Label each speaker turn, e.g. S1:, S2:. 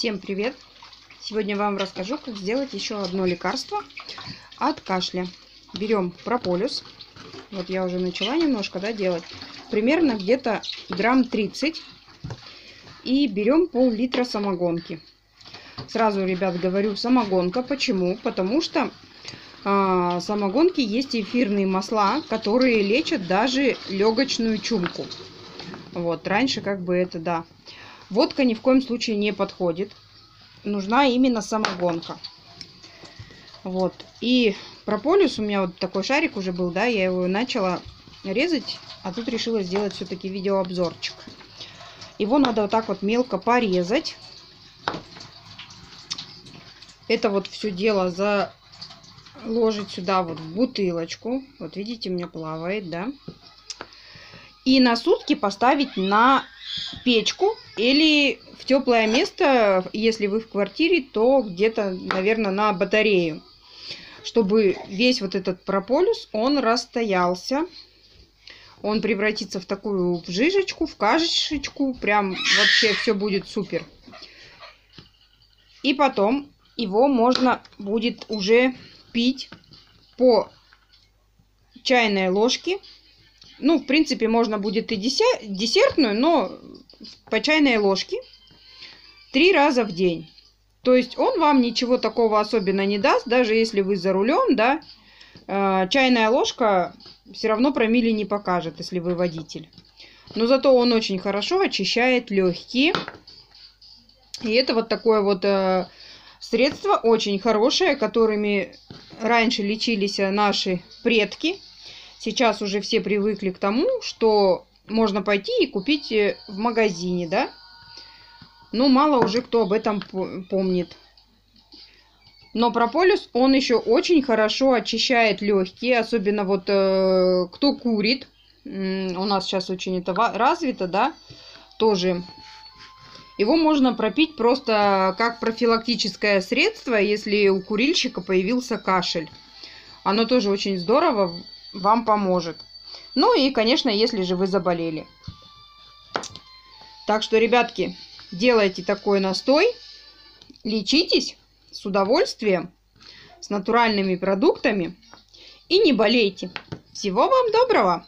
S1: Всем привет! Сегодня вам расскажу, как сделать еще одно лекарство от кашля. Берем прополис. Вот я уже начала немножко делать. Примерно где-то грамм 30. И берем пол-литра самогонки. Сразу, ребят, говорю самогонка. Почему? Потому что в самогонке есть эфирные масла, которые лечат даже легочную чумку. Вот, раньше это. Водка ни в коем случае не подходит. Нужна именно самогонка. Вот. И прополис у меня вот такой шарик уже был, я его начала резать, а тут решила сделать все-таки видеообзорчик. Его надо вот так вот мелко порезать. Это вот все дело заложить сюда вот в бутылочку. Вот видите, у меня плавает, И на сутки поставить на печку или в теплое место, если вы в квартире, то где-то, наверное, на батарею, чтобы весь вот этот прополис, он расстоялся, он превратится в такую жижечку, в кашечку, прям вообще все будет супер. И потом его можно будет уже пить по чайной ложке. Ну, в принципе, можно будет и десертную, но по чайной ложке 3 раза в день. То есть он вам ничего такого особенно не даст, даже если вы за рулем, чайная ложка все равно промилле не покажет, если вы водитель. Но зато он очень хорошо очищает легкие. И это вот такое вот средство очень хорошее, которыми раньше лечились наши предки. Сейчас уже все привыкли к тому, что можно пойти и купить в магазине, Но мало уже кто об этом помнит. Но прополис, он еще очень хорошо очищает легкие, особенно вот кто курит. У нас сейчас очень это развито, тоже. Его можно пропить просто как профилактическое средство, если у курильщика появился кашель. Оно тоже очень здорово вам поможет. Ну и, конечно, если же вы заболели. Так что, ребятки, делайте такой настой, лечитесь с удовольствием, с натуральными продуктами и не болейте. Всего вам доброго!